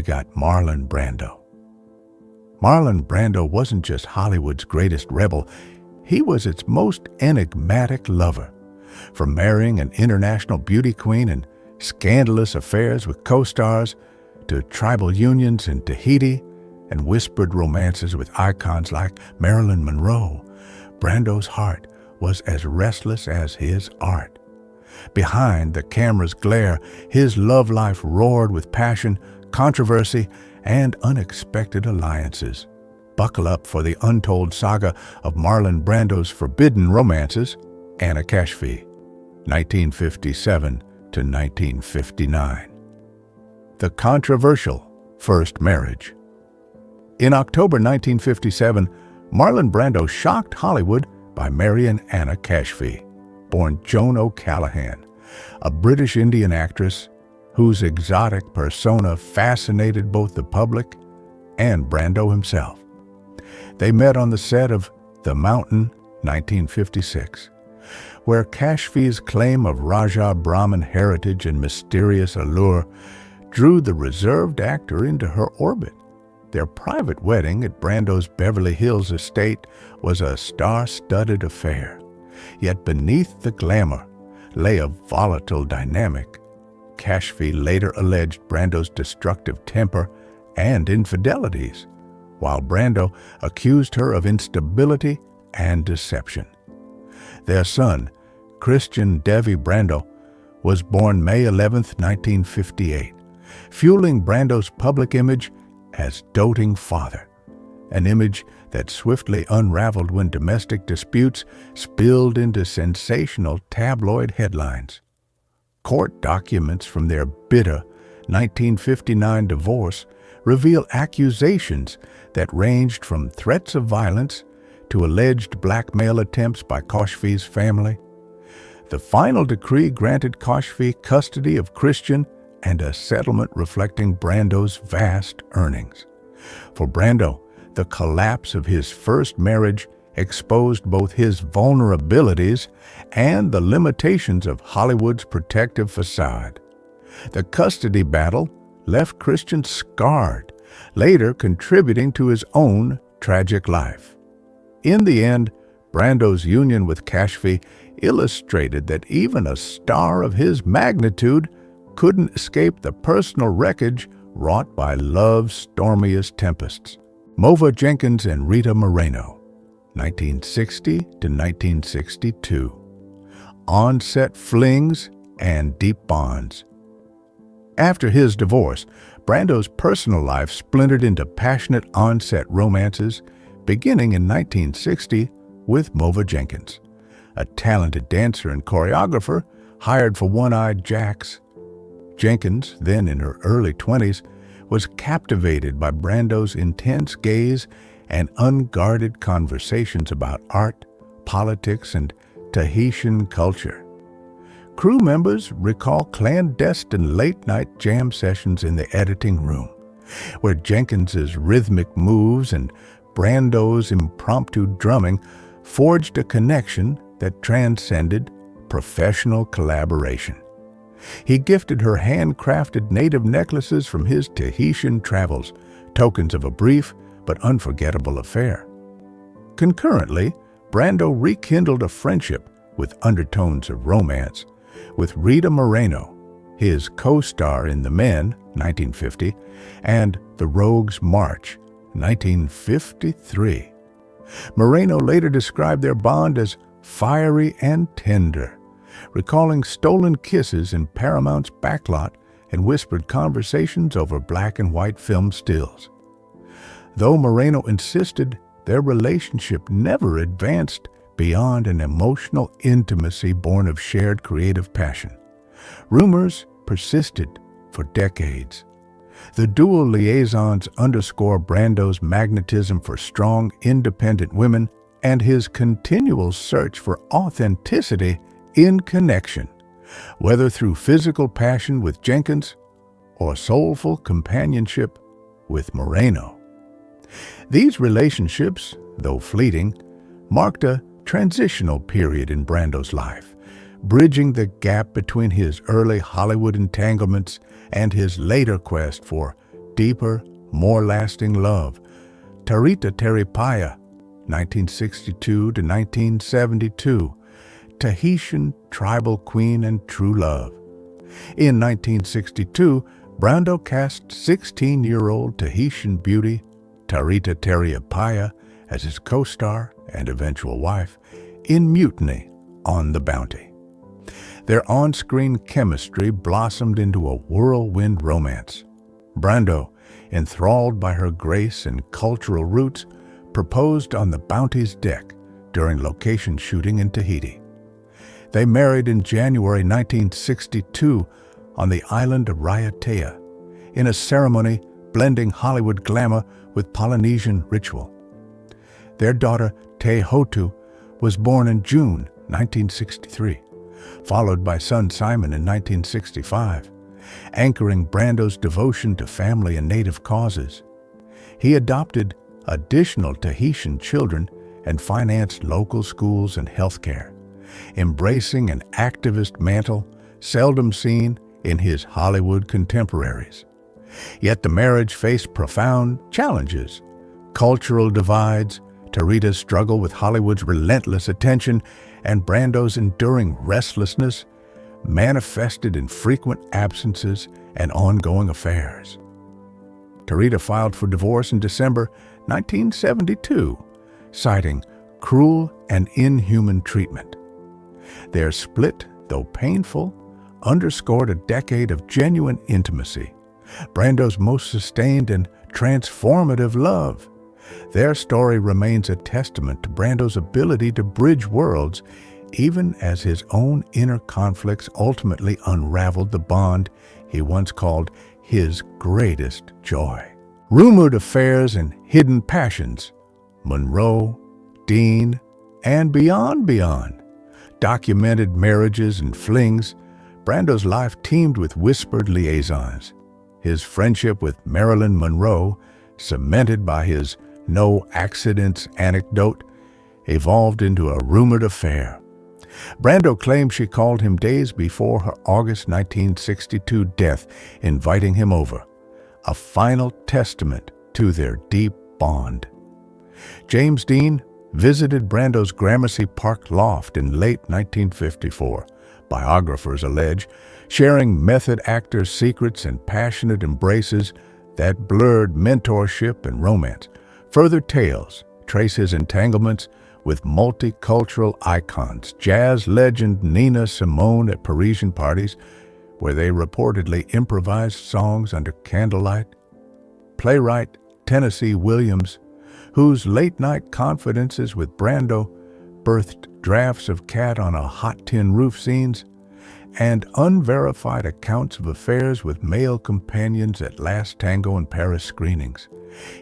we got Marlon Brando. Marlon Brando wasn't just Hollywood's greatest rebel, he was its most enigmatic lover. From marrying an international beauty queen and scandalous affairs with co-stars, to tribal unions in Tahiti and whispered romances with icons like Marilyn Monroe, Brando's heart was as restless as his art. Behind the camera's glare, his love life roared with passion, controversy, and unexpected alliances. Buckle up for the untold saga of Marlon Brando's forbidden romances, Anna Kashfi, 1957 to 1959. The controversial first marriage. In October 1957, Marlon Brando shocked Hollywood by marrying Anna Kashfi, born Joan O'Callaghan, a British Indian actress whose exotic persona fascinated both the public and Brando himself. They met on the set of The Mountain, 1956, where Kashfi's claim of Raja Brahmin heritage and mysterious allure drew the reserved actor into her orbit. Their private wedding at Brando's Beverly Hills estate was a star-studded affair. Yet beneath the glamour lay a volatile dynamic. Kashfi later alleged Brando's destructive temper and infidelities, while Brando accused her of instability and deception. Their son, Christian Devi Brando, was born May 11, 1958, fueling Brando's public image as doting father, an image that swiftly unraveled when domestic disputes spilled into sensational tabloid headlines. Court documents from their bitter 1959 divorce reveal accusations that ranged from threats of violence to alleged blackmail attempts by Kashfi's family. The final decree granted Kashfi custody of Christian and a settlement reflecting Brando's vast earnings. For Brando, the collapse of his first marriage exposed both his vulnerabilities and the limitations of Hollywood's protective facade. The custody battle left Christian scarred, later contributing to his own tragic life. In the end, Brando's union with Kashfi illustrated that even a star of his magnitude couldn't escape the personal wreckage wrought by love's stormiest tempests. Mova Jenkins and Rita Moreno, 1960 to 1962. On-set flings and deep bonds. After his divorce, Brando's personal life splintered into passionate on-set romances, beginning in 1960 with Mova Jenkins, a talented dancer and choreographer hired for One-Eyed Jacks. Jenkins, then in her early 20s, was captivated by Brando's intense gaze and unguarded conversations about art, politics, and Tahitian culture. Crew members recall clandestine late-night jam sessions in the editing room, where Jenkins's rhythmic moves and Brando's impromptu drumming forged a connection that transcended professional collaboration. He gifted her handcrafted native necklaces from his Tahitian travels, tokens of a brief but unforgettable affair. Concurrently, Brando rekindled a friendship with undertones of romance with Rita Moreno, his co-star in The Men, 1950, and The Rogue's March, 1953. Moreno later described their bond as fiery and tender, recalling stolen kisses in Paramount's backlot and whispered conversations over black and white film stills. Though Moreno insisted their relationship never advanced beyond an emotional intimacy born of shared creative passion, rumors persisted for decades. The dual liaisons underscore Brando's magnetism for strong, independent women and his continual search for authenticity in connection, whether through physical passion with Jenkins or soulful companionship with Moreno. These relationships, though fleeting, marked a transitional period in Brando's life, bridging the gap between his early Hollywood entanglements and his later quest for deeper, more lasting love. Tarita Teripaya, 1962 to 1972, Tahitian tribal queen and true love. In 1962, Brando cast 16-year-old Tahitian beauty Tarita Teripaya as his co-star and eventual wife in Mutiny on the Bounty. Their on-screen chemistry blossomed into a whirlwind romance. Brando, enthralled by her grace and cultural roots, proposed on the Bounty's deck during location shooting in Tahiti. They married in January 1962 on the island of Raiatea, in a ceremony blending Hollywood glamour with Polynesian ritual. Their daughter, Te Hotu, was born in June 1963, followed by son Simon in 1965, anchoring Brando's devotion to family and native causes. He adopted additional Tahitian children and financed local schools and healthcare, embracing an activist mantle seldom seen in his Hollywood contemporaries. Yet the marriage faced profound challenges: cultural divides, Tarita's struggle with Hollywood's relentless attention, and Brando's enduring restlessness manifested in frequent absences and ongoing affairs. Tarita filed for divorce in December 1972, citing cruel and inhuman treatment. Their split, though painful, underscored a decade of genuine intimacy, Brando's most sustained and transformative love. Their story remains a testament to Brando's ability to bridge worlds, even as his own inner conflicts ultimately unraveled the bond he once called his greatest joy. Rumored affairs and hidden passions, Monroe, Dean, and beyond, documented marriages and flings. Brando's life teemed with whispered liaisons. His friendship with Marilyn Monroe, cemented by his no accidents anecdote, evolved into a rumored affair. Brando claimed she called him days before her August 1962 death, inviting him over, a final testament to their deep bond. James Dean visited Brando's Gramercy Park loft in late 1954, biographers allege, sharing method actors' secrets and passionate embraces that blurred mentorship and romance. Further tales trace his entanglements with multicultural icons, jazz legend Nina Simone at Parisian parties, where they reportedly improvised songs under candlelight, playwright Tennessee Williams, whose late-night confidences with Brando birthed drafts of Cat on a Hot Tin Roof scenes, and unverified accounts of affairs with male companions at Last Tango in Paris screenings,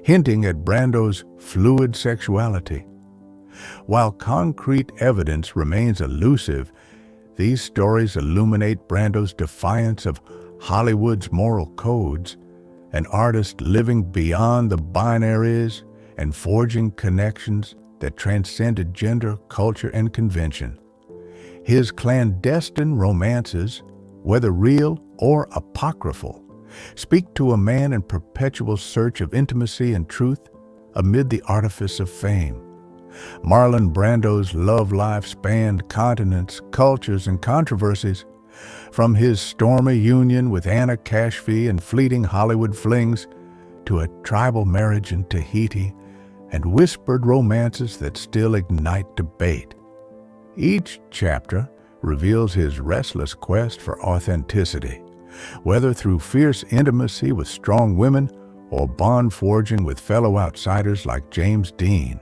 hinting at Brando's fluid sexuality. While concrete evidence remains elusive, these stories illuminate Brando's defiance of Hollywood's moral codes, an artist living beyond the binaries and forging connections that transcended gender, culture, and convention. His clandestine romances, whether real or apocryphal, speak to a man in perpetual search of intimacy and truth amid the artifice of fame. Marlon Brando's love life spanned continents, cultures, and controversies, from his stormy union with Anna Cashfee and fleeting Hollywood flings to a tribal marriage in Tahiti and whispered romances that still ignite debate. Each chapter reveals his restless quest for authenticity, whether through fierce intimacy with strong women or bond forging with fellow outsiders like James Dean.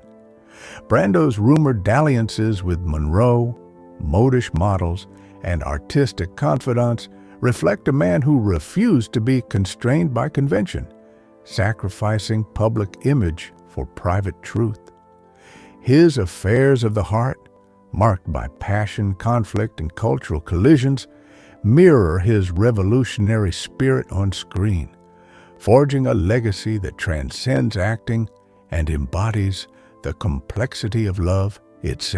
Brando's rumored dalliances with Monroe, modish models, and artistic confidants reflect a man who refused to be constrained by convention, sacrificing public image for private truth. His affairs of the heart, marked by passion, conflict, and cultural collisions, mirror his revolutionary spirit on screen, forging a legacy that transcends acting and embodies the complexity of love itself.